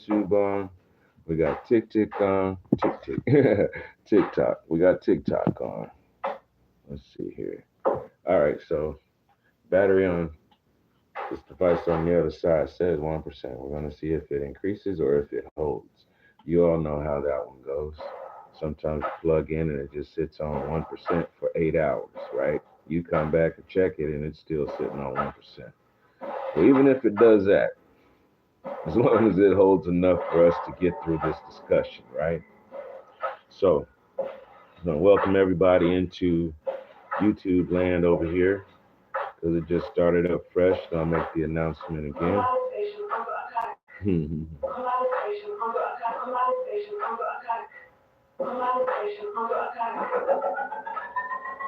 YouTube on. We got TikTok on. TikTok. We got TikTok on. Let's see here. All right, so battery on this device on the other side says 1%. We're going to see if it increases or if it holds. You all know how that one goes. Sometimes you plug in and it just sits on 1% for 8 hours, right? You come back and check it and it's still sitting on 1%. Well, even if it does that, as long as it holds enough for us to get through this discussion, right? So, I'm going to welcome everybody into YouTube land over here because it just started up fresh. So I'll make the announcement again.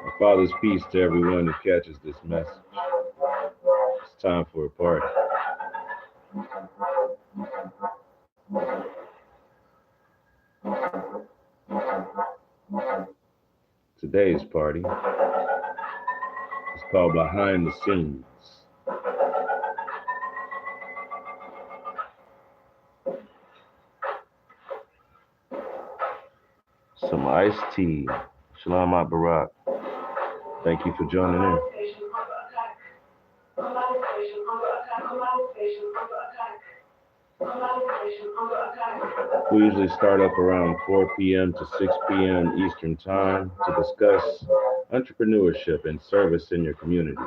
My Father's peace to everyone who catches this message. It's time for a party. Today's party is called Behind the Scenes. Some iced tea. Shalom Barak. Thank you for joining in. We usually start up around 4 p.m. to 6 p.m. Eastern Time to discuss entrepreneurship and service in your community.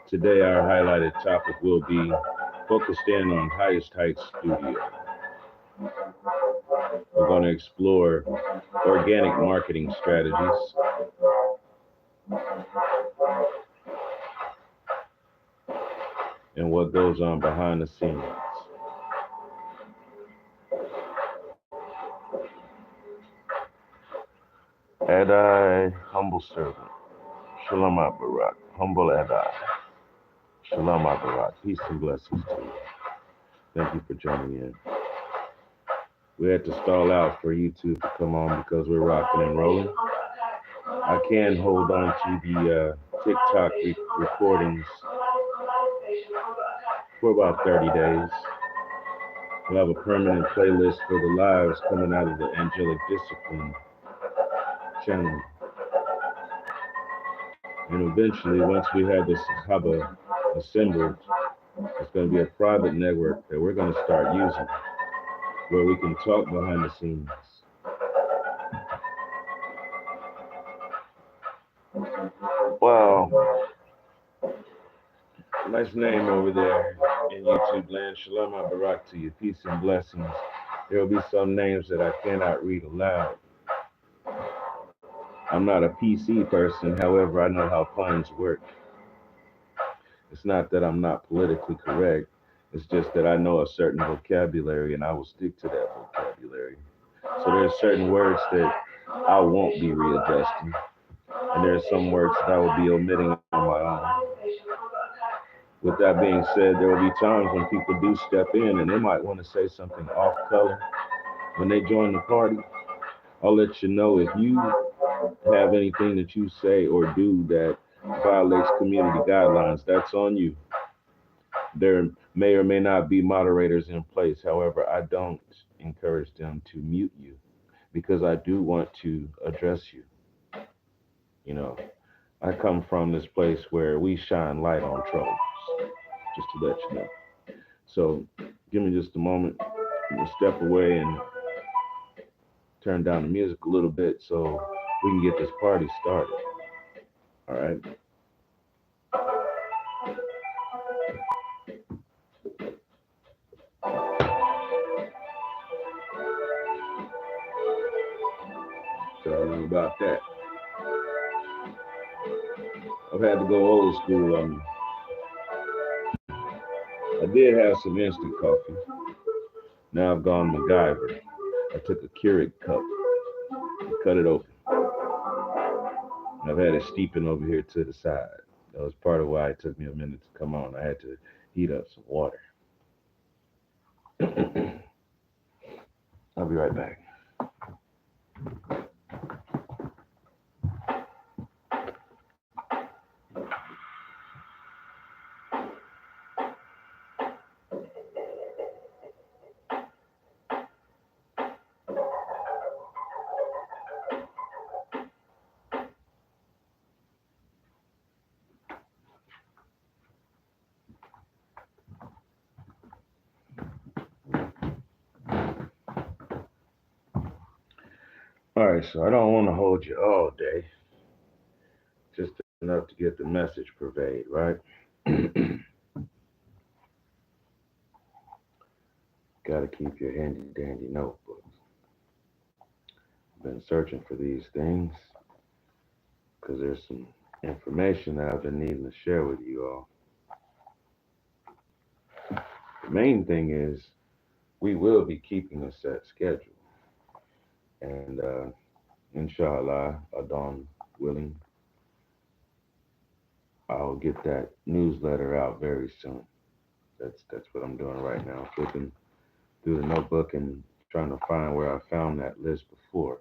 Today, our highlighted topic will be focused in on HHStudio. We're going to explore organic marketing strategies, and what goes on behind the scenes. Adai, humble servant. Shalom Barak. Humble Adai. Shalom Barak. Peace and blessings to you. Thank you for joining in. We had to stall out for YouTube to come on because we're rocking and rolling. I can hold on to the TikTok recordings for about 30 days. We'll have a permanent playlist for the lives coming out of the Angelic Discipline channel. And eventually, once we have this Sahaba assembled, it's going to be a private network that we're going to start using where we can talk behind the scenes. Wow. Nice name over there in YouTube land. Shalom Barak to you. Peace and blessings. There will be some names that I cannot read aloud. I'm not a PC person, however, I know how puns work. It's not that I'm not politically correct. It's just that I know a certain vocabulary and I will stick to that vocabulary. So there's certain words that I won't be readjusting. And there's some words that I will be omitting on my own. With that being said, there will be times when people do step in and they might want to say something off color when they join the party. I'll let you know if you have anything that you say or do that violates community guidelines. That's on you. There may or may not be moderators in place. However, I don't encourage them to mute you because I do want to address you. You know, I come from this place where we shine light on trolls, just to let you know. So give me just a moment. I'm going to step away and turn down the music a little bit so we can get this party started. All right. So about that. I've had to go old school on you. I did have some instant coffee. Now I've gone MacGyver. I took a Keurig cup and cut it open. And I've had it steeping over here to the side. That was part of why it took me a minute to come on. I had to heat up some water. I'll be right back. All right, so I don't want to hold you all day, just enough to get the message pervade, right? Got to keep your handy dandy notebook. Been searching for these things because there's some information that I've been needing to share with you all. The main thing is we will be keeping a set schedule, and inshallah, Adon willing, I'll get that newsletter out very soon. That's what I'm doing right now, flipping through the notebook and trying to find where I found that list before.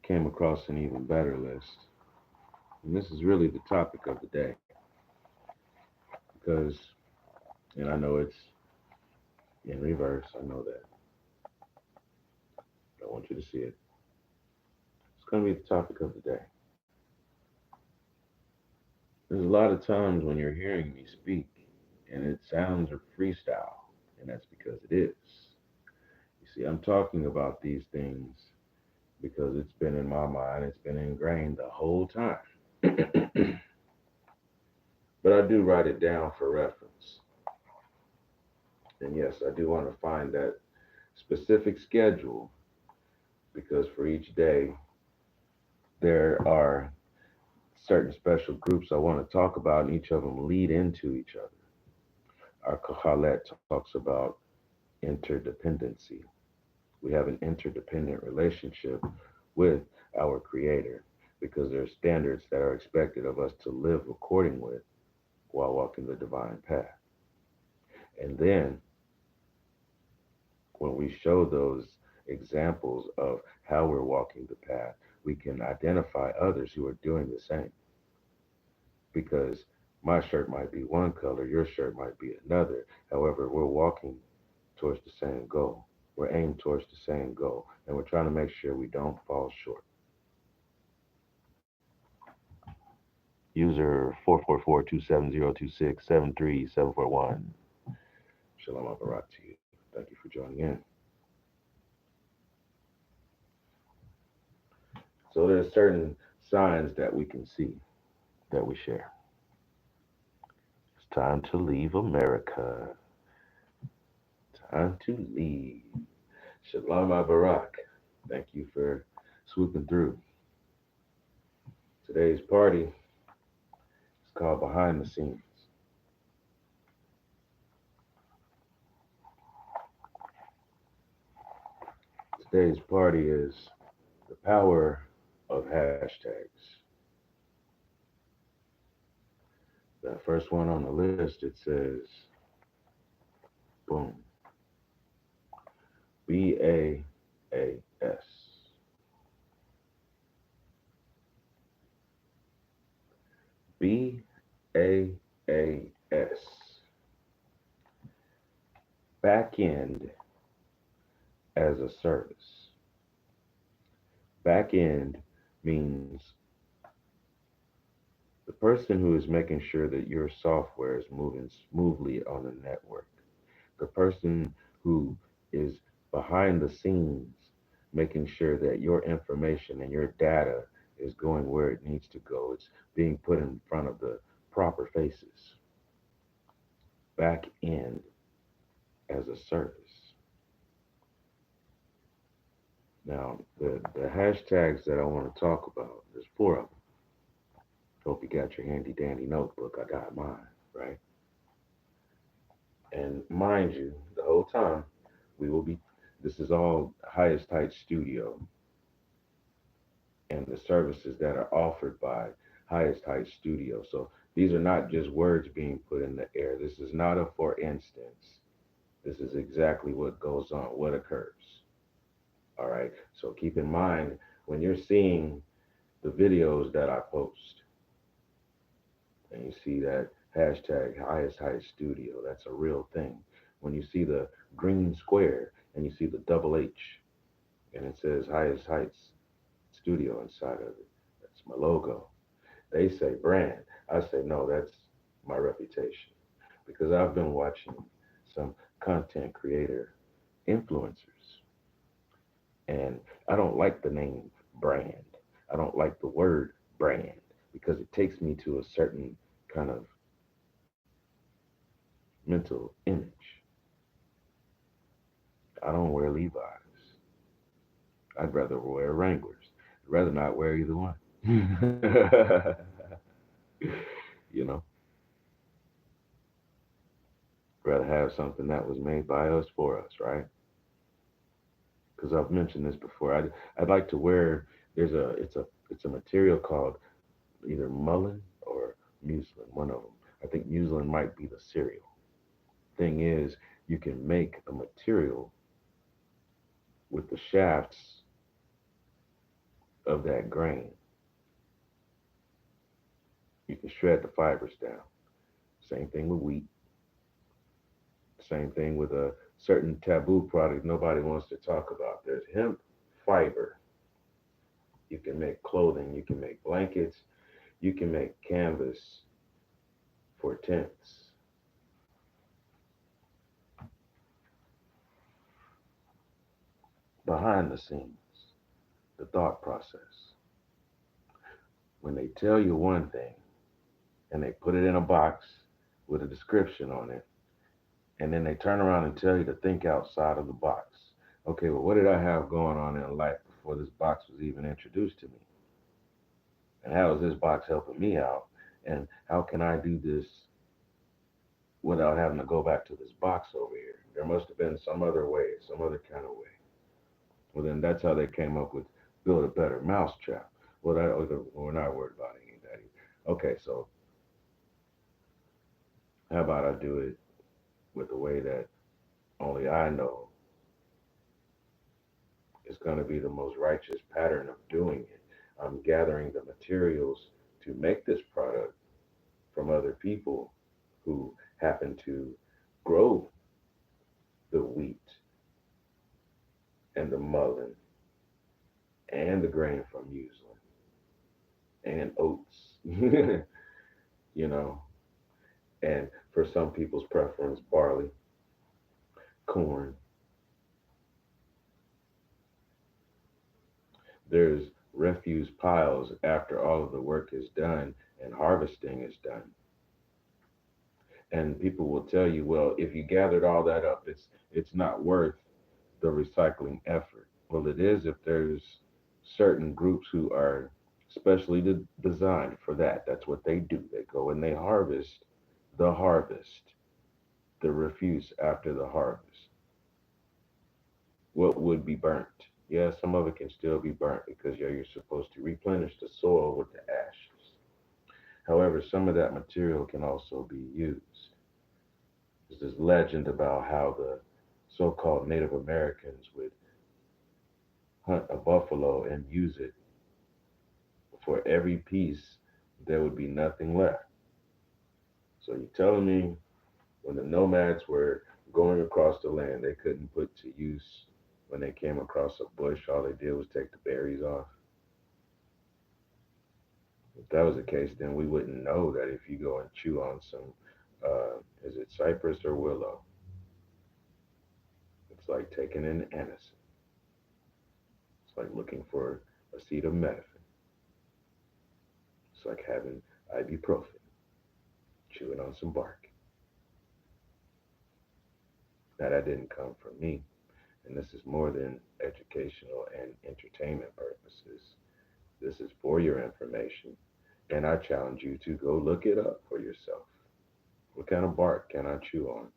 Came across an even better list. And this is really the topic of the day because, and I know it's in reverse, I know that. I want you to see it. It's going to be the topic of the day. There's a lot of times when you're hearing me speak and it sounds a freestyle, and that's because it is. You see, I'm talking about these things because it's been in my mind, it's been ingrained the whole time. But I do write it down for reference. And yes, I do want to find that specific schedule because for each day, there are certain special groups I want to talk about, and each of them lead into each other. Our Kahalet talks about interdependency. We have an interdependent relationship with our Creator because there are standards that are expected of us to live according with while walking the divine path. And then when we show those examples of how we're walking the path, we can identify others who are doing the same. Because my shirt might be one color, your shirt might be another. However, we're walking towards the same goal. We're aimed towards the same goal, and we're trying to make sure we don't fall short. User 444-270-2673741. Shalom Abarak to you. Thank you for joining in. So there's certain signs that we can see that we share. It's time to leave America. Time to leave. Shalom Barak. Thank you for swooping through. Today's party is called Behind the Scenes. Today's party is the power of hashtags. That first one on the list, it says, boom, BAAS. BAAS. Back end as a service. Back end means the person who is making sure that your software is moving smoothly on the network. The person who is behind the scenes making sure that your information and your data is going where it needs to go. It's being put in front of the proper faces. Back end as a service. Now, the hashtags that I want to talk about, there's four of them. Hope you got your handy dandy notebook. I got mine, right? And mind you, the whole time we will be, this is all HHStudio and the services that are offered by HHStudio. So these are not just words being put in the air. This is not a for instance. This is exactly what goes on, what occurs. All right. So keep in mind when you're seeing the videos that I post and you see that hashtag HHStudio, that's a real thing. When you see the green square and you see the double H and it says Highest Heights Studio inside of it, that's my logo. They say brand. I say, no, that's my reputation. Because I've been watching some content creator influencers. And I don't like the name brand. I don't like the word brand because it takes me to a certain kind of mental image. I don't wear Levi's. I'd rather wear Wranglers. I'd rather not wear either one. you know, rather have something that was made by us for us, right? Because I've mentioned this before. I'd like to wear. It's a material called either mullen or muslin, one of them. I think muslin might be the cereal. Thing is, you can make a material with the shafts of that grain. You can shred the fibers down. Same thing with wheat. Same thing with a certain taboo product nobody wants to talk about. There's hemp fiber. You can make clothing. You can make blankets. You can make canvas for tents. Behind the scenes, the thought process. When they tell you one thing and they put it in a box with a description on it, and then they turn around and tell you to think outside of the box. Okay, well, what did I have going on in life before this box was even introduced to me? And how is this box helping me out? And how can I do this without having to go back to this box over here? There must have been some other way, some other kind of way. Well, then that's how they came up with build a better mousetrap. Well, we're not worried about any of that either. Okay, so how about I do it with the way that only I know is going to be the most righteous pattern of doing it. I'm gathering the materials to make this product from other people who happen to grow the wheat and the mullein and the grain from muslin and oats, you know, and for some people's preference, barley, corn. There's refuse piles after all of the work is done and harvesting is done. And people will tell you, well, if you gathered all that up, it's not worth the recycling effort. Well, it is if there's certain groups who are specially designed for that. That's what they do. They go and they harvest, the refuse after the harvest. What would be burnt? Yeah, some of it can still be burnt because yeah, you're supposed to replenish the soil with the ashes. However, some of that material can also be used. There's this legend about how the so-called Native Americans would hunt a buffalo and use it for every piece, there would be nothing left. So you're telling me when the nomads were going across the land, they couldn't put to use when they came across a bush, all they did was take the berries off? If that was the case, then we wouldn't know that if you go and chew on some, is it cypress or willow? It's like taking an anise. It's like looking for acetaminophen. It's like having ibuprofen, chewing on some bark. Now that didn't come from me, and this is more than educational and entertainment purposes. This is for your information, and I challenge you to go look it up for yourself. What kind of bark can I chew on?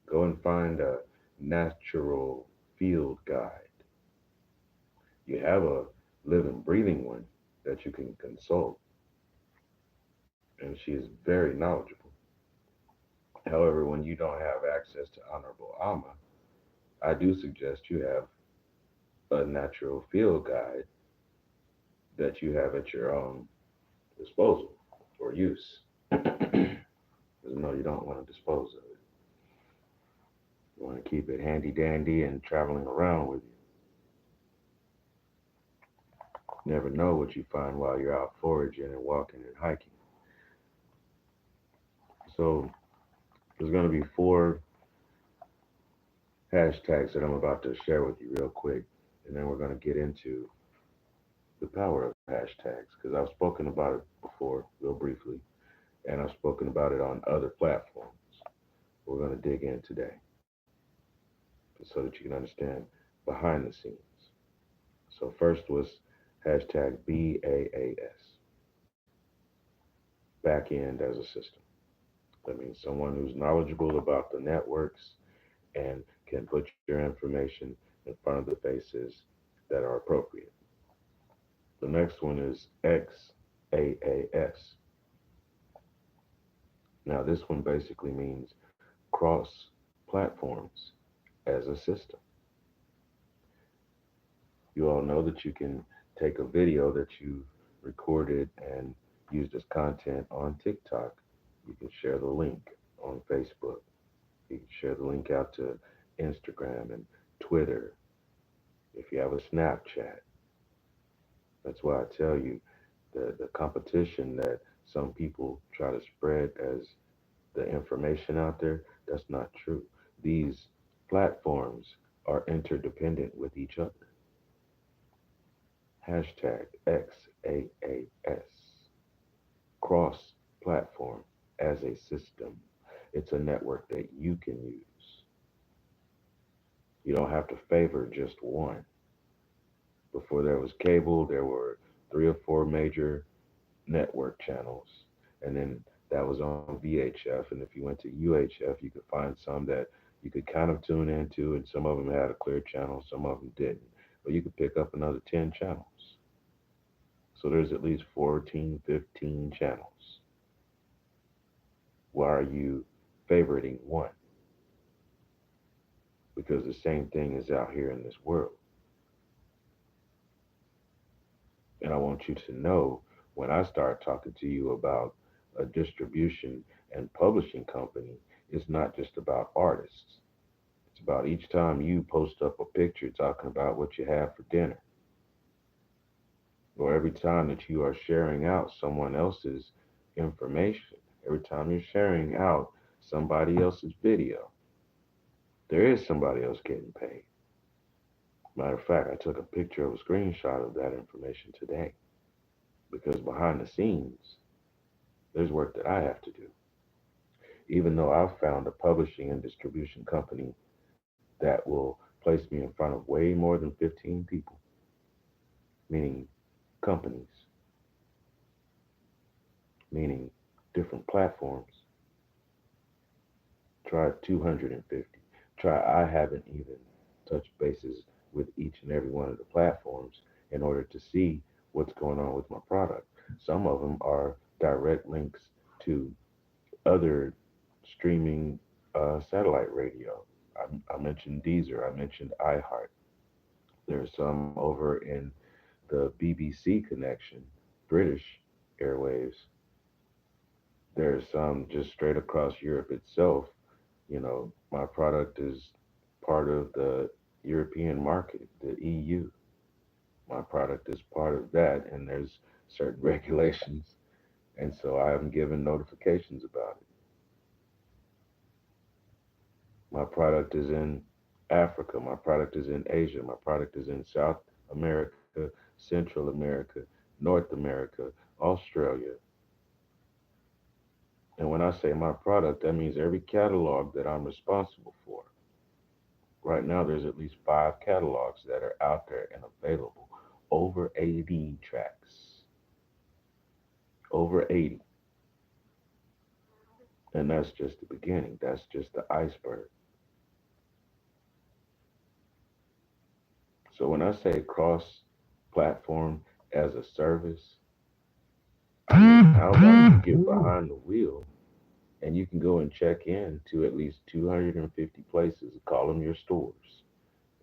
Go and find a natural field guide. You have a living, breathing one that you can consult, and she is very knowledgeable. However, when you don't have access to Honorable Alma, I do suggest you have a natural field guide that you have at your own disposal or use. Because no, you don't want to dispose of it. You want to keep it handy dandy and traveling around with you. You never know what you find while you're out foraging and walking and hiking. So There's going to be four hashtags that I'm about to share with you real quick, and then we're going to get into the power of hashtags because I've spoken about it before, real briefly, and I've spoken about it on other platforms. We're going to dig in today so that you can understand behind the scenes. So, first was hashtag BAAS, back end as a system. That means someone who's knowledgeable about the networks and can put your information in front of the faces that are appropriate. The next one is XAAS. Now, this one basically means cross platforms as a system. You all know that you can take a video that you recorded and used as content on TikTok. You can share the link on Facebook. You can share the link out to Instagram and Twitter. If you have a Snapchat, that's why I tell you the competition that some people try to spread as the information out there, that's not true. These platforms are interdependent with each other. Hashtag XAAS, cross platform as a system. It's a network that you can use. You don't have to favor just one. Before there was cable, there were three or four major network channels. And then that was on VHF. And if you went to UHF, you could find some that you could kind of tune into, and some of them had a clear channel, some of them didn't. But you could pick up another 10 channels. So there's at least 14, 15 channels. Why are you favoriting one? Because the same thing is out here in this world. And I want you to know when I start talking to you about a distribution and publishing company, it's not just about artists. It's about each time you post up a picture talking about what you have for dinner, or every time that you are sharing out someone else's information, every time you're sharing out somebody else's video, there is somebody else getting paid. Matter of fact, I took a picture of a screenshot of that information today because behind the scenes, there's work that I have to do. Even though I've found a publishing and distribution company that will place me in front of way more than 15 people, meaning companies, meaning different platforms. Try 250. Try I haven't even touched bases with each and every one of the platforms in order to see what's going on with my product. Some of them are direct links to other streaming satellite radio. I mentioned Deezer, I mentioned iHeart. There's some over in the BBC connection, British airwaves. There's some just straight across Europe itself. You know, my product is part of the European market, the EU. My product is part of that, and there's certain regulations, and so I'm given notifications about it. My product is in Africa. My product is in Asia. My product is in South America, Central America, North America, Australia. And when I say my product, that means every catalog that I'm responsible for. Right now, there's at least five catalogs that are out there and available. Over 80 tracks. Over 80. And that's just the beginning. That's just the iceberg. So when I say cross platform as a service, I mean, how about you get behind the wheel and you can go and check in to at least 250 places, call them your stores,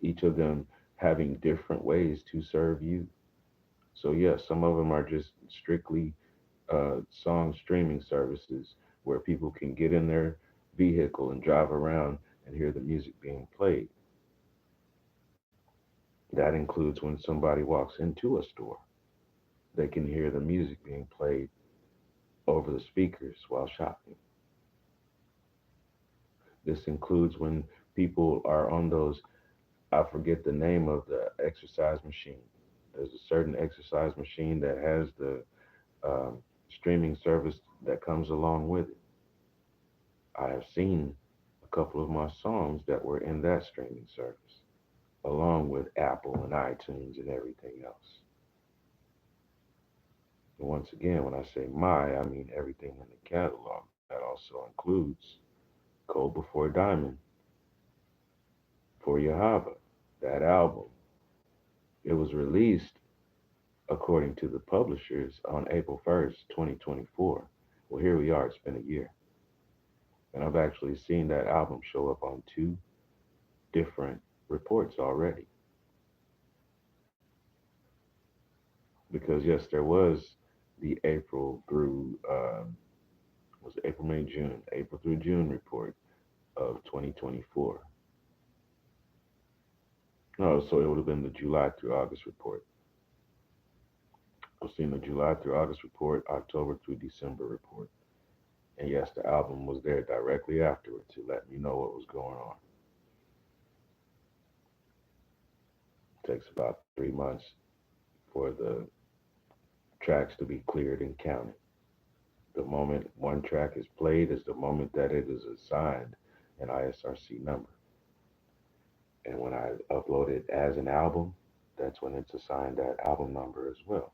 each of them having different ways to serve you. So, yes, some of them are just strictly song streaming services where people can get in their vehicle and drive around and hear the music being played. That includes when somebody walks into a store, they can hear the music being played over the speakers while shopping. This includes when people are on those, I forget the name of the exercise machine. There's a certain exercise machine that has the streaming service that comes along with it. I have seen a couple of my songs that were in that streaming service, along with Apple and iTunes and everything else. And once again, when I say my, I mean everything in the catalog. That also includes Cold Before Diamond for Yahava. That album, it was released according to the publishers on April 1st, 2024. Well, here we are, it's been a year. And I've actually seen that album show up on two different reports already. Because, yes, there was the April through, was it April, May, June, April through June report of 2024. No, so it would have been the July through August report. I've seen the July through August report, October through December report. And yes, the album was there directly afterward to let me know what was going on. It takes about 3 months for the tracks to be cleared and counted. The moment one track is played is the moment that it is assigned an ISRC number. And when I upload it as an album, that's when it's assigned that album number as well.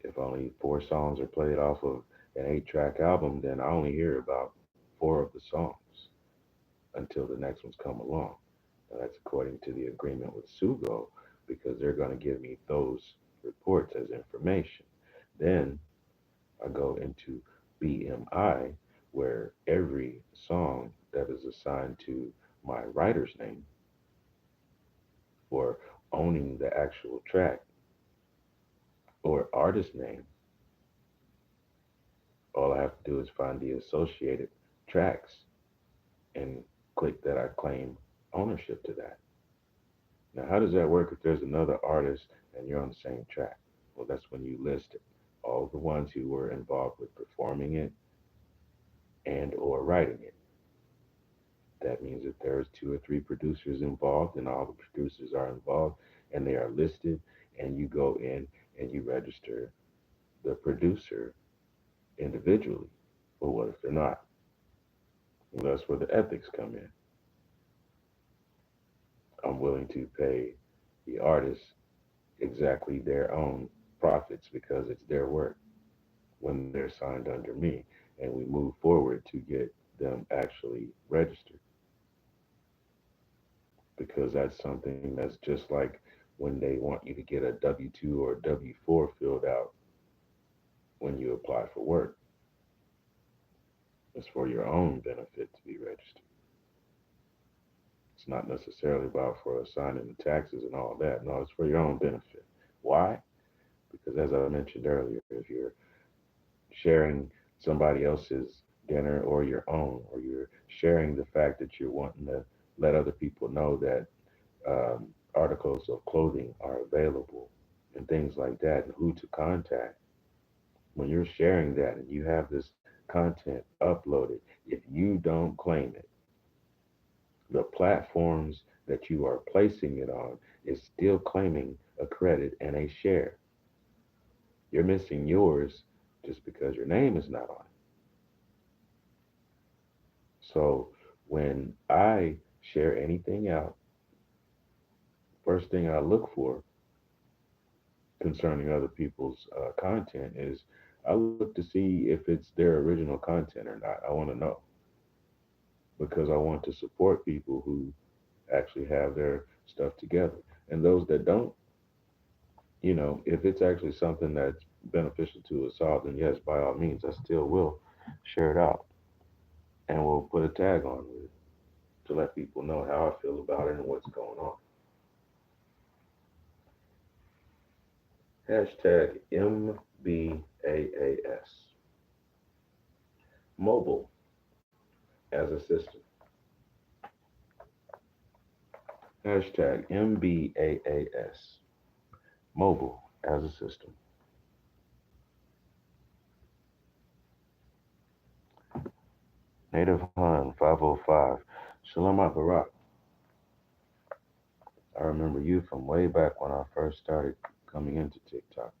If only four songs are played off of an 8 track album, then I only hear about four of the songs until the next ones come along. And that's according to the agreement with Sugo, because they're going to give me those reports as information. Then I go into BMI, where every song that is assigned to my writer's name or owning the actual track or artist name, all I have to do is find the associated tracks and click that I claim ownership to that. Now, how does that work if there's another artist and you're on the same track? Well, that's when you list it. All the ones who were involved with performing it and or writing it. That means if there's two or three producers involved and all the producers are involved and they are listed and you go in and you register the producer individually. But what if they're not? Well, that's where the ethics come in. I'm willing to pay the artist exactly their own profits because it's their work when they're signed under me. And we move forward to get them actually registered because that's something that's just like when they want you to get a W 2 or W 4 filled out when you apply for work. It's for your own benefit to be registered. It's not necessarily about for assigning the taxes and all that. No, it's for your own benefit. Why? Because as I mentioned earlier, if you're sharing somebody else's dinner or your own, or you're sharing the fact that you're wanting to let other people know that articles of clothing are available and things like that, and who to contact. When you're sharing that and you have this content uploaded, if you don't claim it, the platforms that you are placing it on is still claiming a credit and a share. You're missing yours just because your name is not on it. So when I share anything out, first thing I look for concerning other people's content is I look to see if it's their original content or not. I want to know because I want to support people who actually have their stuff together. And those that don't, if it's actually something that's beneficial to us all, then yes, by all means, I still will share it out and we'll put a tag on it to let people know how I feel about it and what's going on. Hashtag MBAAS. Mobile as a system. Hashtag MBAAS. Mobile as a system. Native Hun 505. Shalom Barak. I remember you from way back when I first started coming into TikTok.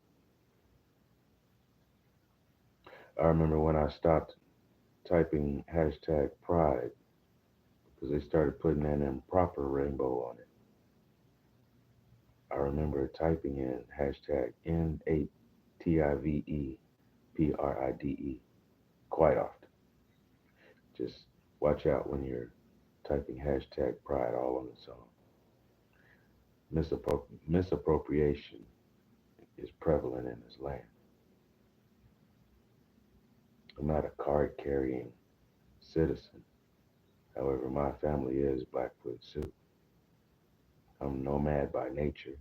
I remember when I stopped typing hashtag pride because they started putting an improper rainbow on it. I remember typing in hashtag NATIVEPRIDE quite often. Just watch out when you're typing hashtag pride all on its own. Misappropriation is prevalent in this land. I'm not a card carrying citizen. However, my family is Blackfoot Sioux. I'm nomad by nature,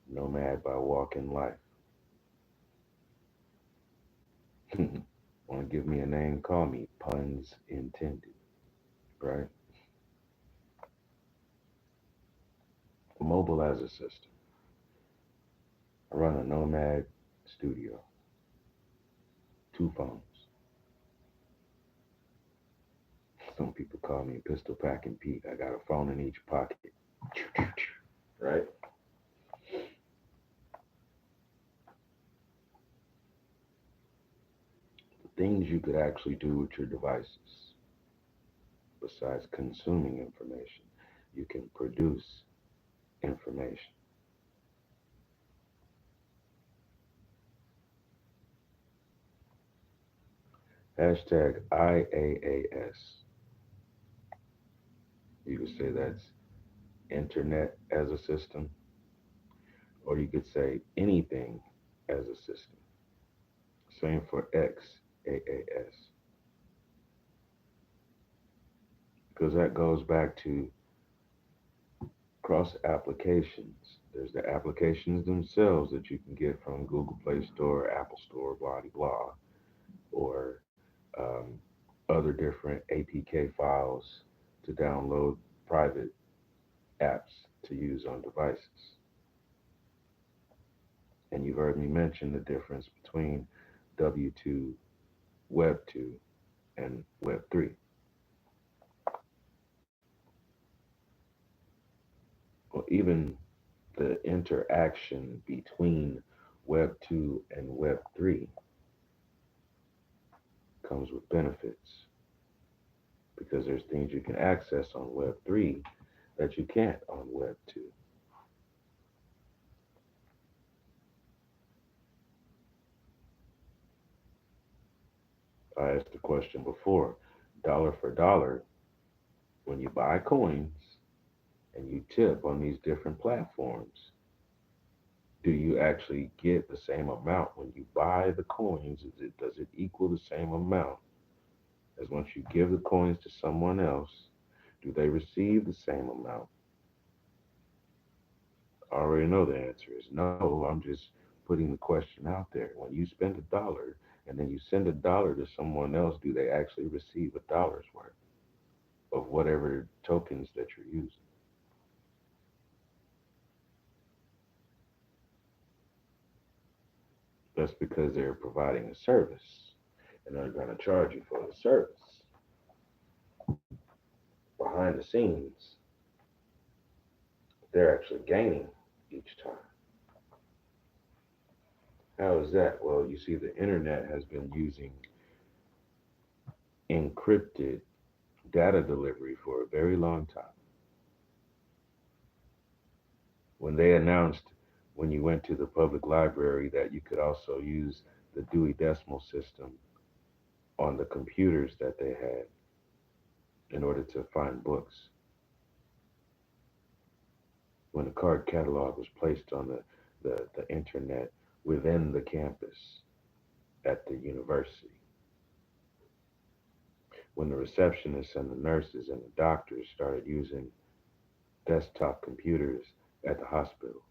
nomad by walk in life. Want to give me a name? Call me, puns intended, right? Mobile as a system. I run a nomad studio, two phones. Some people call me Pistol Packing Pete. I got a phone in each pocket, right? Things you could actually do with your devices, besides consuming information, you can produce information. Hashtag IAAS. You could say that's internet as a system, or you could say anything as a system. Same for XAAS, because that goes back to cross applications. There's the applications themselves that you can get from Google Play Store, Apple Store, blah, blah, blah, or um, other different APK files to download private apps to use on devices. And you've heard me mention the difference between W2, Web 2, and Web 3. Well, even the interaction between Web 2 and Web 3 comes with benefits because there's things you can access on Web 3 that you can't on Web 2. I asked the question before, dollar for dollar, when you buy coins and you tip on these different platforms, do you actually get the same amount when you buy the coins? Does it equal the same amount as once you give the coins to someone else? Do they receive the same amount? I already know the answer is no. I'm just putting the question out there. When you spend a dollar and then you send a dollar to someone else, do they actually receive a dollar's worth of whatever tokens that you're using? That's because they're providing a service and they're going to charge you for the service. Behind the scenes, they're actually gaining each time. How is that? Well, you see, the internet has been using encrypted data delivery for a very long time. When they announced when you went to the public library that you could also use the Dewey Decimal System on the computers that they had in order to find books, when the card catalog was placed on the internet within the campus at the university, when the receptionists and the nurses and the doctors started using desktop computers at the hospitals,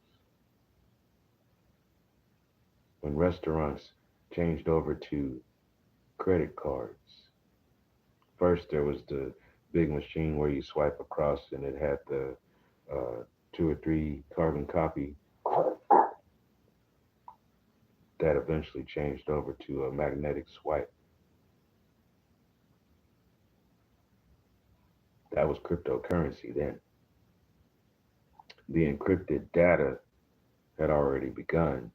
when restaurants changed over to credit cards. First, there was the big machine where you swipe across and it had the two or three carbon copy that eventually changed over to a magnetic swipe. was cryptocurrency then. The encrypted data had already begun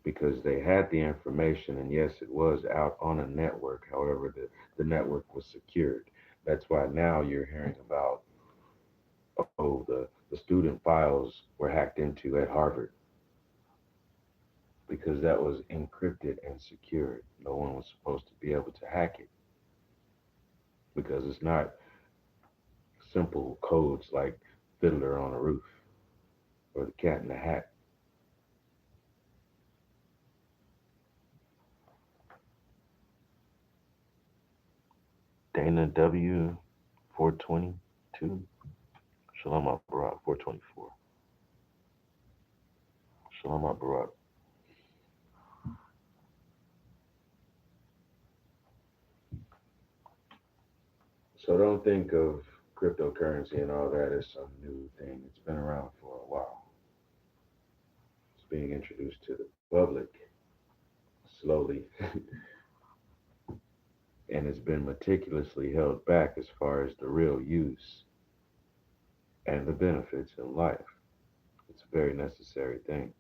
because they had the information, and yes, it was out on a network. However, the network was secured. That's why now you're hearing about, oh, the student files were hacked into at Harvard because that was encrypted and secured. No one was supposed to be able to hack it because it's not simple codes like Fiddler on a Roof or the Cat in the Hat. Dana W. 422. Shalom Barak 424. Shalom Barak. So don't think of cryptocurrency and all that as some new thing. It's been around for a while. It's being introduced to the public slowly, and it's been meticulously held back as far as the real use and the benefits in life. It's a very necessary thing.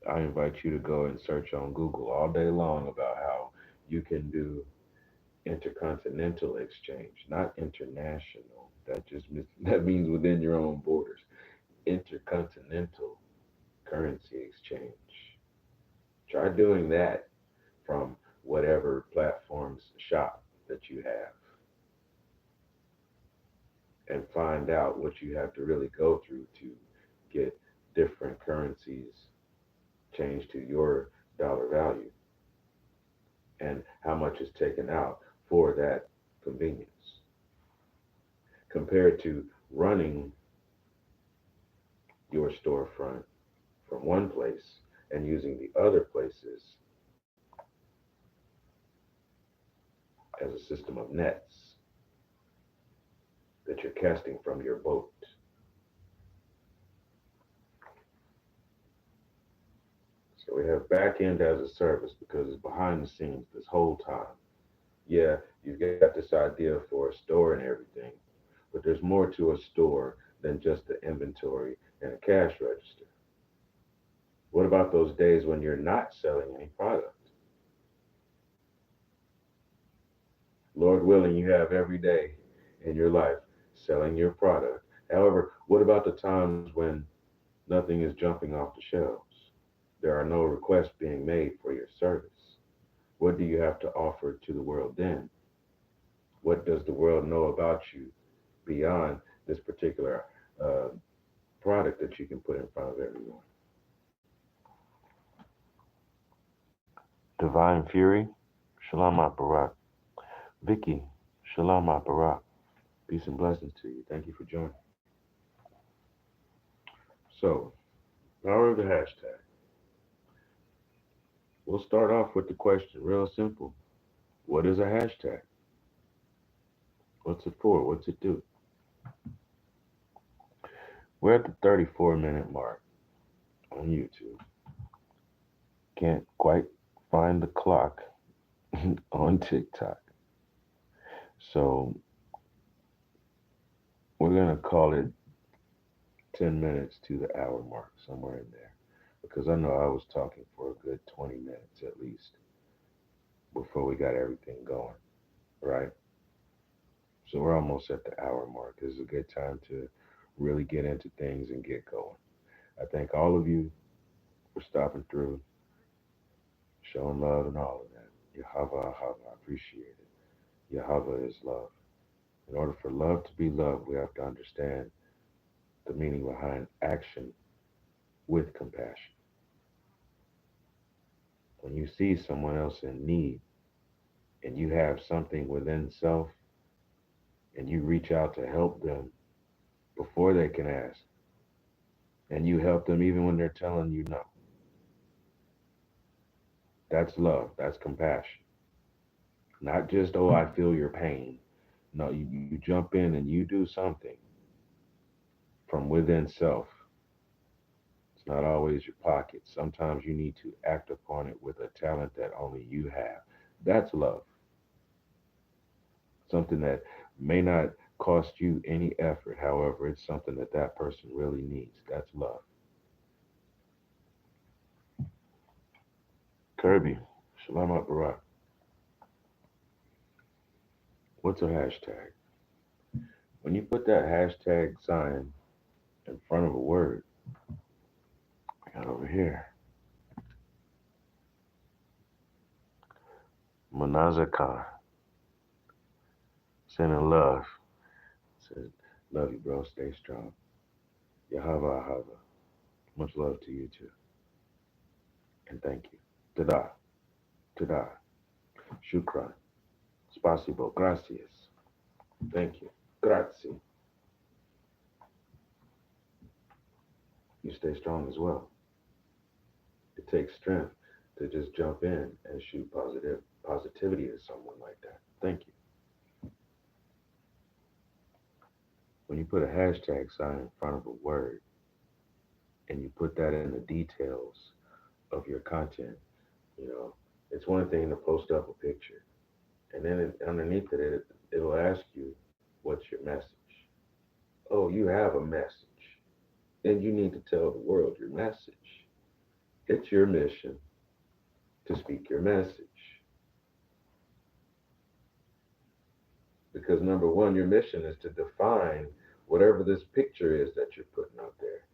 I invite you to go and search on Google all day long about how you can do intercontinental exchange, not international. That means within your own borders. Intercontinental currency exchange. Try doing that from whatever platforms shop that you have and find out what you have to really go through to get different currencies changed to your dollar value and how much is taken out for that convenience compared to running your storefront from one place and using the other places as a system of nets that you're casting from your boat. So we have back end as a service because it's behind the scenes this whole time. Yeah, you've got this idea for a store and everything, but there's more to a store than just the inventory and a cash register. What about those days when you're not selling any product? Lord willing, you have every day in your life selling your product. However, what about the times when nothing is jumping off the shelves? There are no requests being made for your service. What do you have to offer to the world then? What does the world know about you beyond this particular uh, product that you can put in front of everyone? Divine Fury, Shalom Barak. Vicky, Shalom Barak. Peace and blessings to you. Thank you for joining. So, power of the hashtag. We'll start off with the question, real simple. What is a hashtag? What's it for? What's it do? We're at the 34-minute mark on YouTube. Can't quite find the clock on TikTok. So we're going to call it 10 minutes to the hour mark, somewhere in there. Because I know I was talking for a good 20 minutes at least before we got everything going, right? So we're almost at the hour mark. This is a good time to really get into things and get going. I thank all of you for stopping through, showing love and all of that. Yahava, Ahava, I appreciate it. Yahava is love. In order for love to be love, we have to understand the meaning behind action with compassion. When you see someone else in need and you have something within self and you reach out to help them before they can ask, and you help them even when they're telling you no, that's love, that's compassion. Not just, oh, I feel your pain. No, you jump in and you do something from within self. It's not always your pocket. Sometimes you need to act upon it with a talent that only you have. That's love. something that may not cost you any effort. However, it's something that that person really needs. That's love. Kirby, Shalom Barak. What's a hashtag? When you put that hashtag sign in front of a word, I got over here, Manaza Khan, sending love. Said, love you, bro. Stay strong. Yahava Ahava. Much love to you too. And thank you. Tada. Tada. Shukran. Spasibo. Gracias. Thank you. Grazie. You stay strong as well. It takes strength to just jump in and shoot positivity at someone like that. Thank you. When you put a hashtag sign in front of a word and you put that in the details of your content, you know, it's one thing to post up a picture, and then underneath it'll ask you, what's your message? Oh, you have a message. Then you need to tell the world your message. It's your mission to speak your message. Because number one, your mission is to define whatever this picture is that you're putting out there.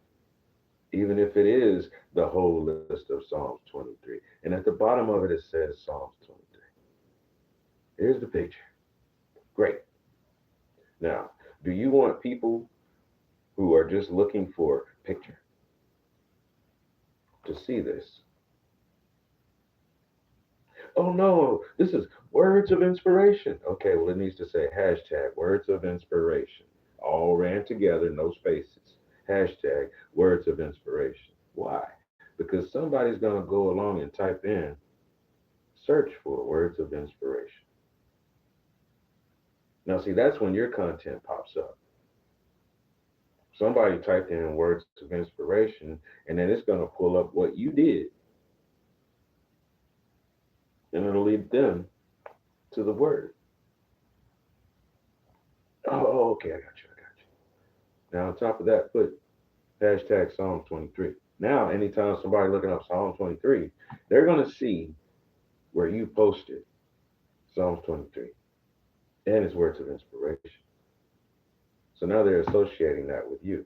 Even if it is the whole list of Psalms 23. And at the bottom of it says Psalms 23. Here's the picture. Great. Now, do you want people who are just looking for a picture to see this? Oh no, this is words of inspiration. Okay, well, it needs to say hashtag words of inspiration. All ran together, no spaces. Hashtag words of inspiration. Why? Because somebody's going to go along and type in, search for words of inspiration. Now, see, that's when your content pops up. Somebody typed in words of inspiration, and then it's going to pull up what you did. And it'll lead them to the word. Oh, okay, I got you. Now, on top of that, put hashtag Psalms 23. Now, anytime somebody looking up Psalm 23, they're going to see where you posted Psalms 23 and its words of inspiration. So now they're associating that with you.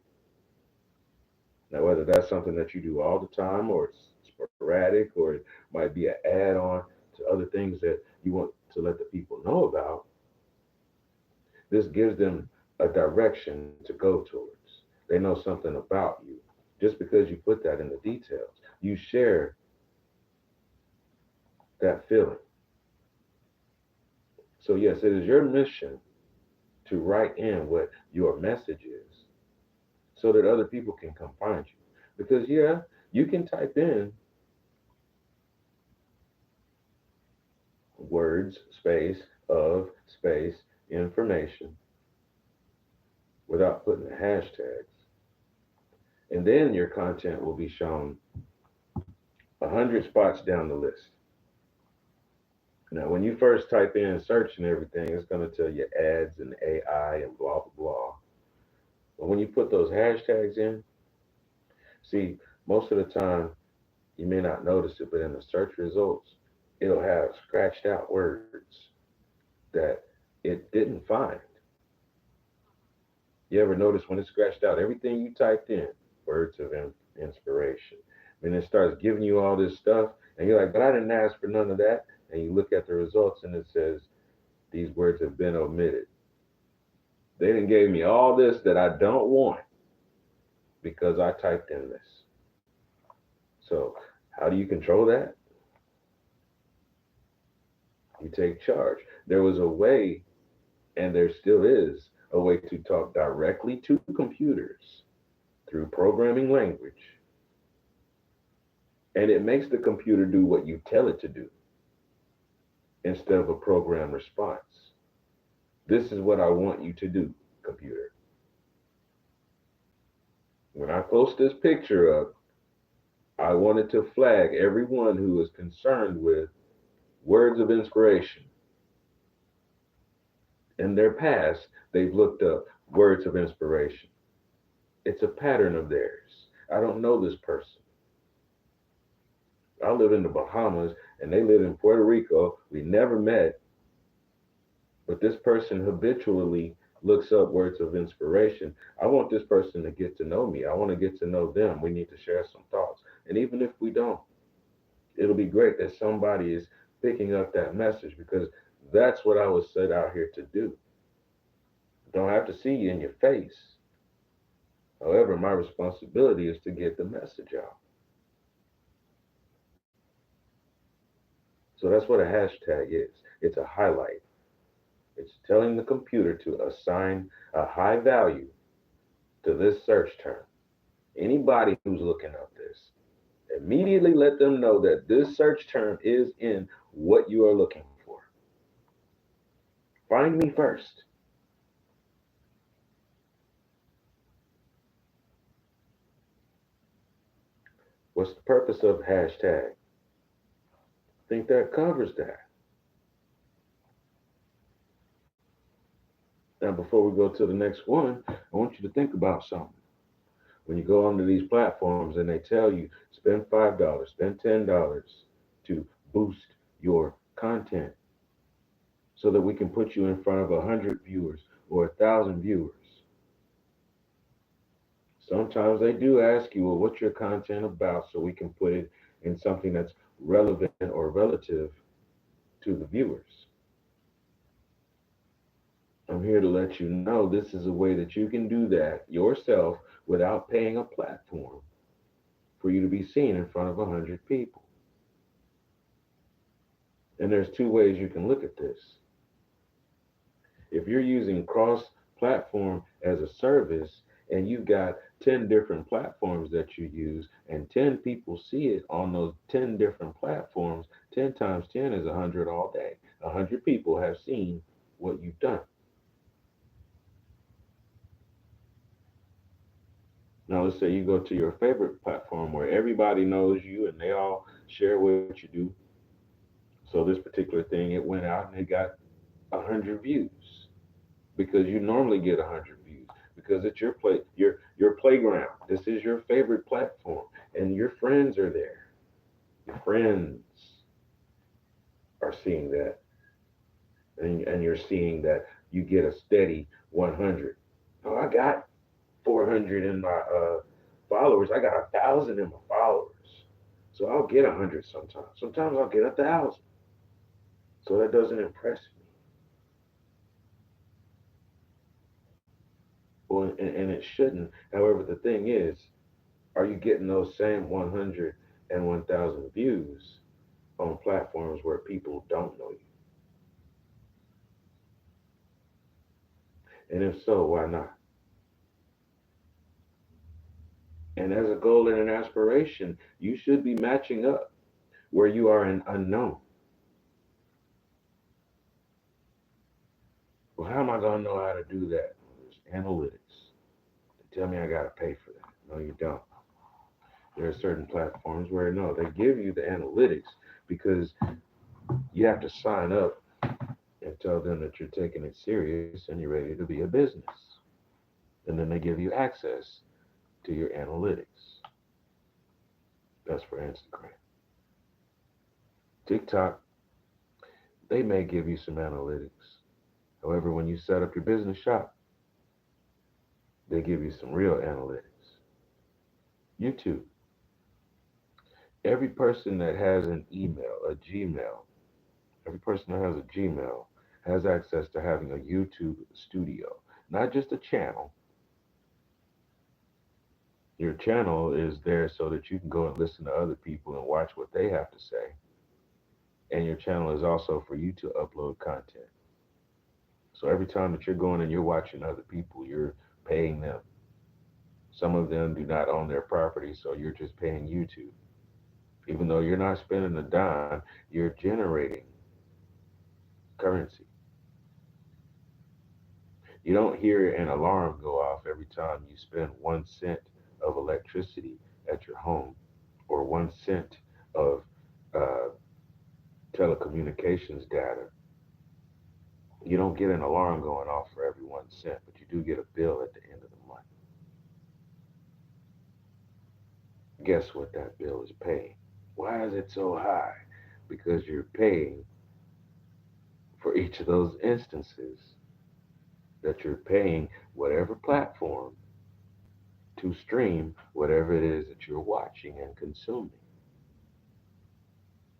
Now, whether that's something that you do all the time or it's sporadic or it might be an add-on to other things that you want to let the people know about, this gives them a direction to go towards. They know something about you. Just because you put that in the details, you share that feeling. So yes, it is your mission to write in what your message is so that other people can come find you. Because yeah, you can type in words, space, of, space, information without putting the hashtags. And then your content will be shown 100 spots down the list. Now, when you first type in search and everything, it's going to tell you ads and AI and blah, blah, blah. But when you put those hashtags in, see, most of the time, you may not notice it, but in the search results, it'll have scratched out words that it didn't find. You ever notice when it scratched out everything you typed in, words of inspiration? And it starts giving you all this stuff, and you're like, but I didn't ask for none of that. And you look at the results, and it says, these words have been omitted. They didn't give me all this that I don't want because I typed in this. So how do you control that? You take charge. There was a way, and there still is a way to talk directly to computers through programming language. And it makes the computer do what you tell it to do instead of a program response. This is what I want you to do, computer. When I post this picture up, I wanted to flag everyone who is concerned with words of inspiration. In their past, they've looked up words of inspiration. It's a pattern of theirs. I don't know this person. I live in the Bahamas and they live in Puerto Rico. We never met, but this person habitually looks up words of inspiration. I want this person to get to know me. I want to get to know them. We need to share some thoughts. And even if we don't, it'll be great that somebody is picking up that message because that's what I was set out here to do. Don't have to see you in your face. However, my responsibility is to get the message out. So that's what a hashtag is. It's a highlight. It's telling the computer to assign a high value to this search term. Anybody who's looking up this, immediately let them know that this search term is in what you are looking for. Find me first. What's the purpose of hashtag? I think that covers that. Now, before we go to the next one, I want you to think about something. When you go onto these platforms and they tell you spend $5, spend $10 to boost your content so that we can put you in front of 100 viewers or 1,000 viewers. Sometimes they do ask you, well, what's your content about so we can put it in something that's relevant or relative to the viewers. I'm here to let you know this is a way that you can do that yourself without paying a platform for you to be seen in front of 100 people. And there's two ways you can look at this. If you're using cross platform as a service and you've got 10 different platforms that you use and 10 people see it on those 10 different platforms, 10 times 10 is 100 all day. 100 people have seen what you've done. Now, let's say you go to your favorite platform where everybody knows you and they all share what you do. So, this particular thing, it went out and it got 100 views because you normally get 100 views because it's your playground. This is your favorite platform and your friends are there. Your friends are seeing that and you're seeing that you get a steady 100. Oh, I got 400 in my followers. I got 1,000 in my followers. So I'll get 100 sometimes. Sometimes I'll get 1,000. So that doesn't impress me. Well, and it shouldn't. However, the thing is, are you getting those same 100 and 1,000 views on platforms where people don't know you? And if so, why not? And as a goal and an aspiration, you should be matching up where you are an unknown. Well, how am I going to know how to do that? There's analytics. They tell me I got to pay for that. No, you don't. There are certain platforms where no, they give you the analytics because you have to sign up and tell them that you're taking it serious and you're ready to be a business. And then they give you access to your analytics. That's for Instagram. TikTok, they may give you some analytics. However, when you set up your business shop, they give you some real analytics. YouTube, every person that has an email, a Gmail, every person that has a Gmail has access to having a YouTube studio, not just a channel. Your channel is there so that you can go and listen to other people and watch what they have to say. And your channel is also for you to upload content. So every time that you're going and you're watching other people, you're paying them. Some of them do not own their property, so you're just paying YouTube. Even though you're not spending a dime, you're generating currency. You don't hear an alarm go off every time you spend 1 cent of electricity at your home or 1 cent of uh, telecommunications data. You don't get an alarm going off for every 1 cent, but you do get a bill at the end of the month. Guess what that bill is paying? Why is it so high? Because you're paying for each of those instances that you're paying whatever platform to stream whatever it is that you're watching and consuming.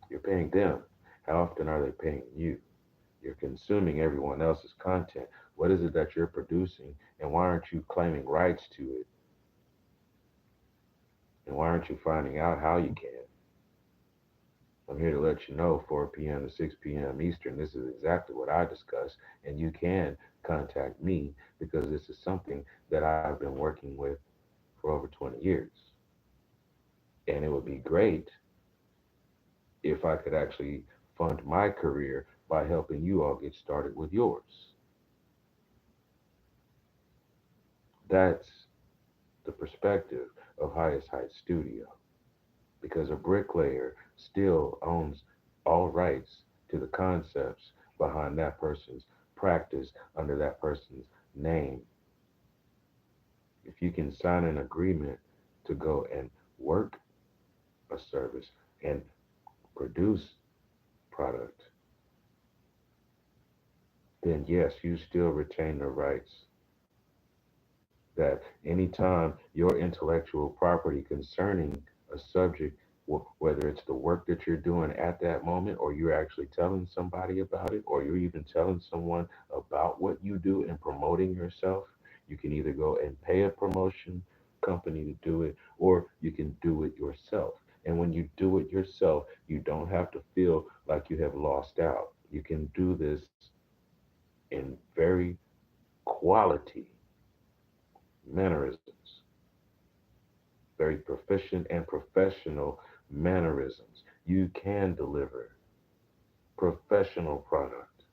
You're paying them. How often are they paying you? You're consuming everyone else's content. What is it that you're producing, and why aren't you claiming rights to it? And why aren't you finding out how you can? I'm here to let you know 4 p.m. to 6 p.m. Eastern, this is exactly what I discuss, and you can contact me because this is something that I've been working with for over 20 years. And it would be great if I could actually fund my career by helping you all get started with yours. That's the perspective of Highest Heights Studio because a bricklayer still owns all rights to the concepts behind that person's practice under that person's name. If you can sign an agreement to go and work a service and produce product, then yes, you still retain the rights that anytime your intellectual property concerning a subject, whether it's the work that you're doing at that moment, or you're actually telling somebody about it, or you're even telling someone about what you do and promoting yourself, you can either go and pay a promotion company to do it, or you can do it yourself. And when you do it yourself, you don't have to feel like you have lost out. You can do this in very quality mannerisms, very proficient and professional mannerisms. You can deliver professional product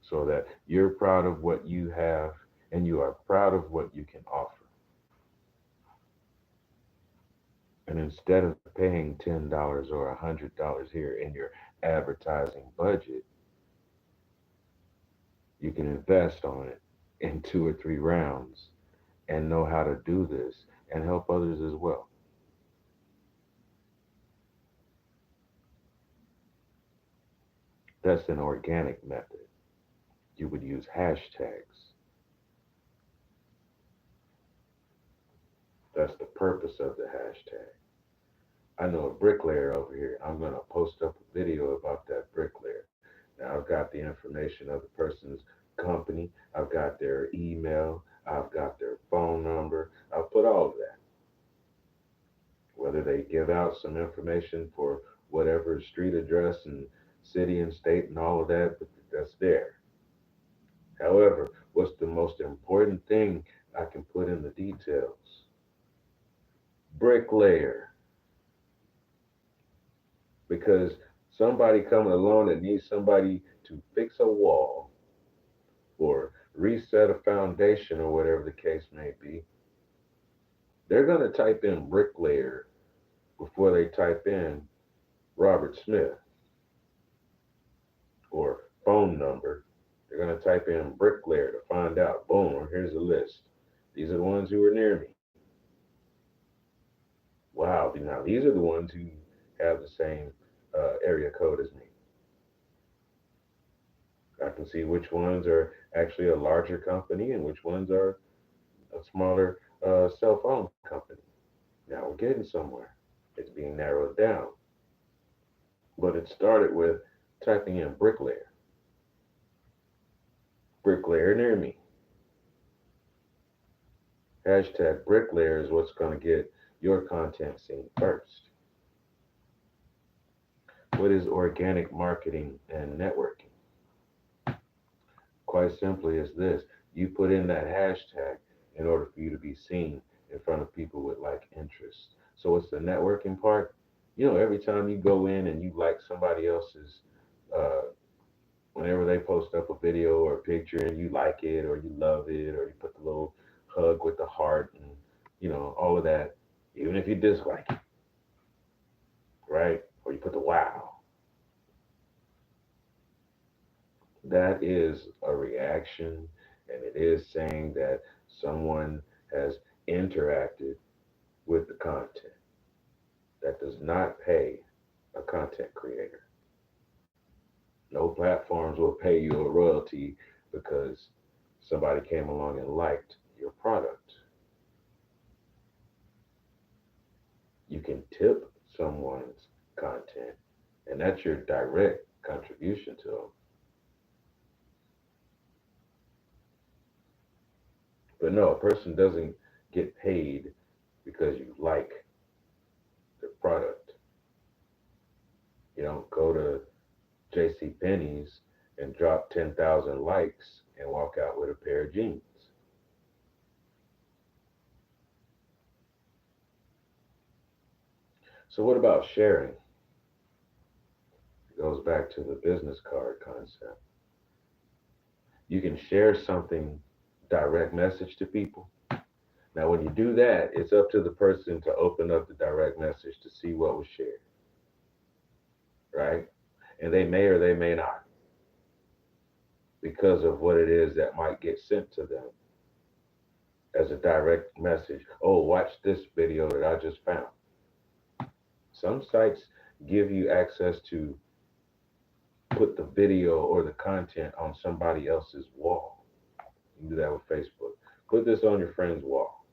so that you're proud of what you have and you are proud of what you can offer. And instead of paying $10 or $100 here in your advertising budget, you can invest on it in 2 or 3 rounds and know how to do this and help others as well. That's an organic method. You would use hashtags. That's the purpose of the hashtag. I know a bricklayer over here. I'm going to post up a video about that bricklayer. Now, I've got the information of the person's company, I've got their email, I've got their phone number, I've put all of that. Whether they give out some information for whatever street address and city and state and all of that, but that's there. However, what's the most important thing I can put in the details? Bricklayer, because somebody coming along that needs somebody to fix a wall or reset a foundation or whatever the case may be, they're going to type in bricklayer before they type in Robert Smith or phone number. They're going to type in bricklayer to find out. Boom, here's a list. These are the ones who are near me. Wow, now these are the ones who have the same area code as me. I can see which ones are actually a larger company and which ones are a smaller cell phone company. Now we're getting somewhere. It's being narrowed down. But it started with typing in bricklayer. Bricklayer near me. Hashtag bricklayer is what's going to get your content seen first. What is organic marketing and networking? Quite simply, is this: you put in that hashtag in order for you to be seen in front of people with like interests. So, what's the networking part? Every time you go in and you like somebody else's, uh, whenever they post up a video or a picture and you like it or you love it or you put the little hug with the heart and, all of that, even if you dislike it, right? Or you put the wow. That is a reaction, and it is saying that someone has interacted with the content. That does not pay a content creator. No platforms will pay you a royalty because somebody came along and liked your product. You can tip someone's content, and that's your direct contribution to them. But no, a person doesn't get paid because you like their product. You don't go to J.C. Penney's and drop 10,000 likes and walk out with a pair of jeans. So what about sharing? It goes back to the business card concept. You can share something, direct message to people. Now, when you do that, it's up to the person to open up the direct message to see what was shared, right? And they may or they may not because of what it is that might get sent to them as a direct message. Oh, watch this video that I just found. Some sites give you access to put the video or the content on somebody else's wall. You can do that with Facebook. Put this on your friend's wall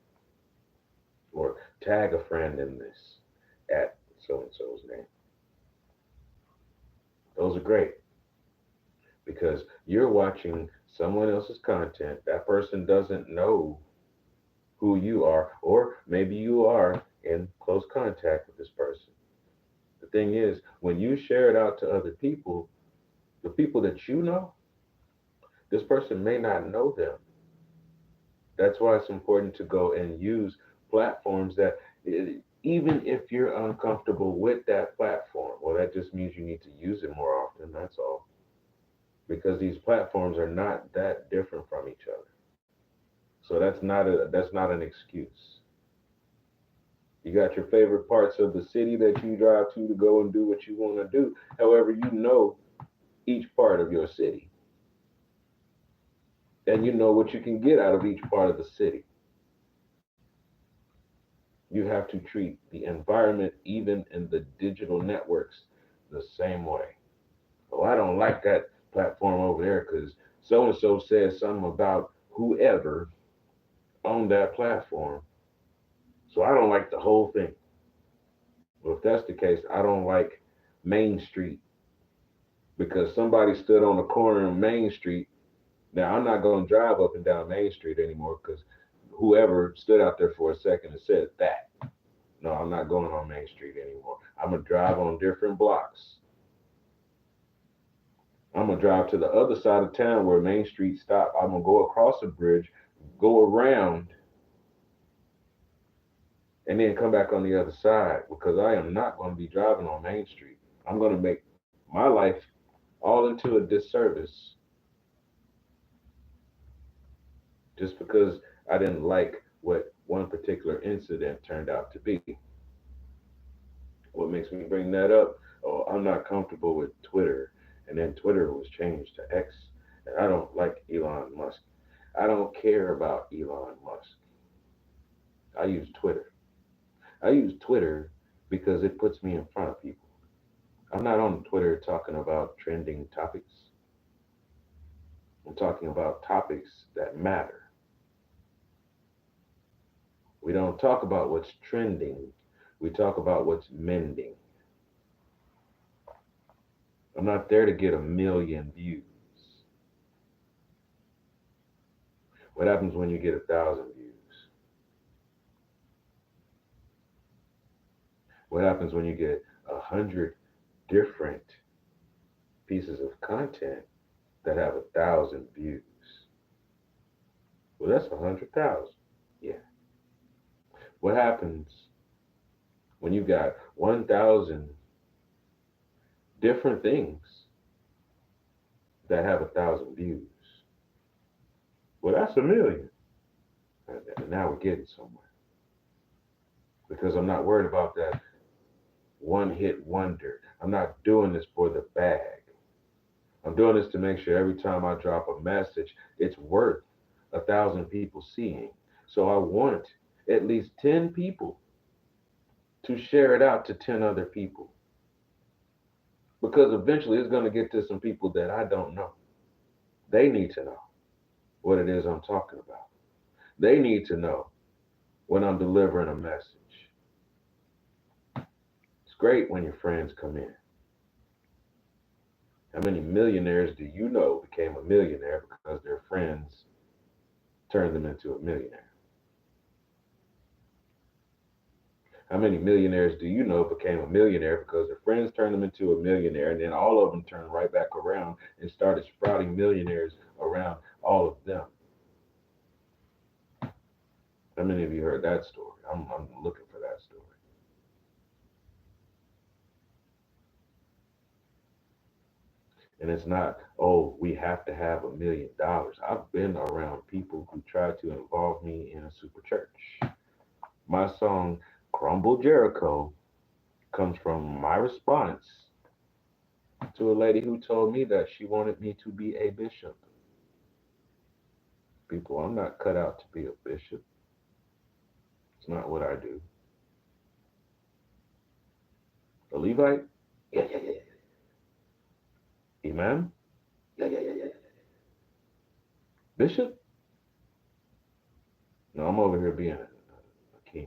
or tag a friend in this at so and so's name. Those are great because you're watching someone else's content. That person doesn't know who you are, or maybe you are in close contact with this person. The thing is, when you share it out to other people, the people that you know, this person may not know them. That's why it's important to go and use platforms that, even if you're uncomfortable with that platform, well, that just means you need to use it more often. That's all. Because these platforms are not that different from each other. So that's not an excuse. You got your favorite parts of the city that you drive to go and do what you want to do. However, you know each part of your city, and you know what you can get out of each part of the city. You have to treat the environment, even in the digital networks, the same way. Oh, I don't like that platform over there because so and so said something about whoever on that platform. So I don't like the whole thing. Well, if that's the case, I don't like Main Street because somebody stood on the corner of Main Street. Now, I'm not going to drive up and down Main Street anymore because whoever stood out there for a second and said that. No, I'm not going on Main Street anymore. I'm going to drive on different blocks. I'm going to drive to the other side of town where Main Street stopped. I'm going to go across a bridge, go around, and then come back on the other side because I am not going to be driving on Main Street. I'm going to make my life all into a disservice just because I didn't like what one particular incident turned out to be. What makes me bring that up? Oh, I'm not comfortable with Twitter. And then Twitter was changed to X. And I don't like Elon Musk. I don't care about Elon Musk. I use Twitter. I use Twitter because it puts me in front of people. I'm not on Twitter talking about trending topics. I'm talking about topics that matter. We don't talk about what's trending. We talk about what's mending. I'm not there to get a million views. What happens when you get 1,000 views? What happens when you get 100 different pieces of content that have 1,000 views? Well, that's 100,000. Yeah. What happens when you got 1,000 different things that have 1,000 views? Well, that's a million. And now we're getting somewhere because I'm not worried about that one hit wonder. I'm not doing this for the bag. I'm doing this to make sure every time I drop a message, it's worth 1,000 people seeing. So I want at least 10 people to share it out to 10 other people. Because eventually it's going to get to some people that I don't know. They need to know what it is I'm talking about. They need to know when I'm delivering a message. It's great when your friends come in. How many millionaires do you know became a millionaire because their friends turned them into a millionaire? How many millionaires do you know became a millionaire because their friends turned them into a millionaire, and then all of them turned right back around and started sprouting millionaires around all of them? How many of you heard that story? I'm looking for that story. And it's not, oh, we have to have $1 million. I've been around people who tried to involve me in a super church. My song, Crumble Jericho, comes from my response to a lady who told me that she wanted me to be a bishop. People, I'm not cut out to be a bishop. It's not what I do. A Levite? Yeah, yeah, yeah, yeah. Imam? Yeah, yeah, yeah, yeah. Bishop? No, I'm over here being a king.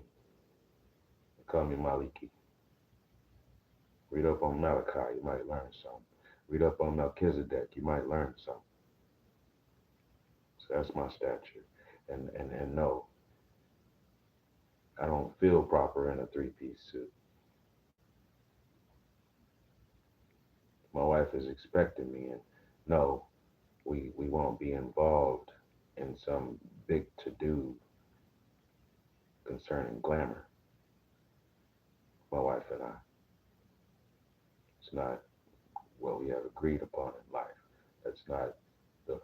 They call me Maliki. Read up on Malachi, you might learn something. Read up on Melchizedek, you might learn something. So that's my stature. And no, I don't feel proper in a three-piece suit. My wife is expecting me, and no, we won't be involved in some big to-do concerning glamour. My wife and I. It's not what we have agreed upon in life. That's not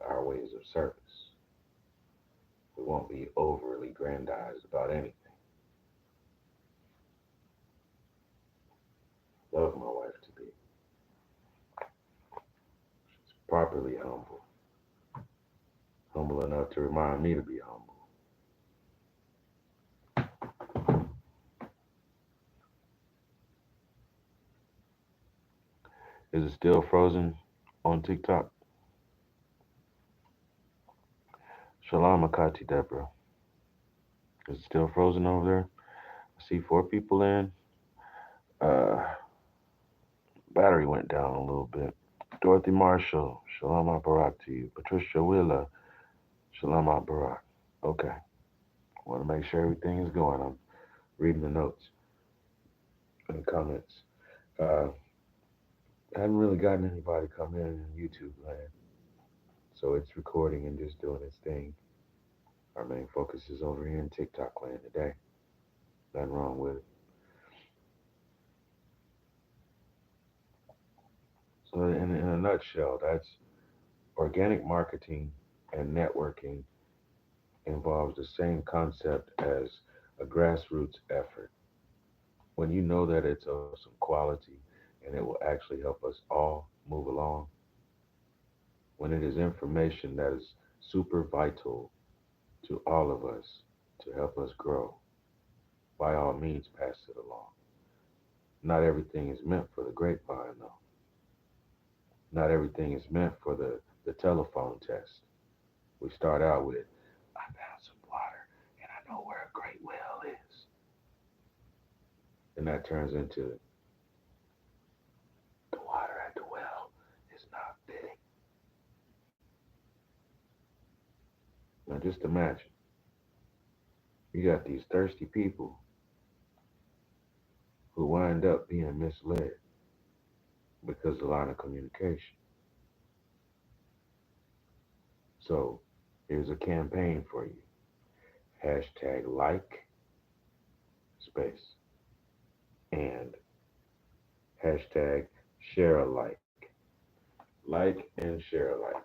our ways of service. We won't be overly grandized about anything. Love my wife to be properly humble. Humble enough to remind me to be humble. Is it still frozen on TikTok? Shalom Akati Deborah. Is it still frozen over there? I see 4 people in. Uh, battery went down a little bit. Dorothy Marshall, Shalom Barak to you. Patricia Willa, Shalom Barak. Okay. Want to make sure everything is going. I'm reading the notes and comments. Uh, I haven't really gotten anybody come in YouTube land. So it's recording and just doing its thing. Our main focus is over here in TikTok land today. Nothing wrong with it. So in a nutshell, that's organic marketing and networking involves the same concept as a grassroots effort. When you know that it's of some quality and it will actually help us all move along, when it is information that is super vital to all of us to help us grow, by all means pass it along. Not everything is meant for the grapevine though. Not everything is meant for the telephone test. We start out with, I found some water and I know where a great well is. And that turns into, the water at the well is not fitting. Now just imagine, you got these thirsty people who wind up being misled because of the line of communication. So here's a campaign for you. Hashtag like space and hashtag share alike. Like and share alike.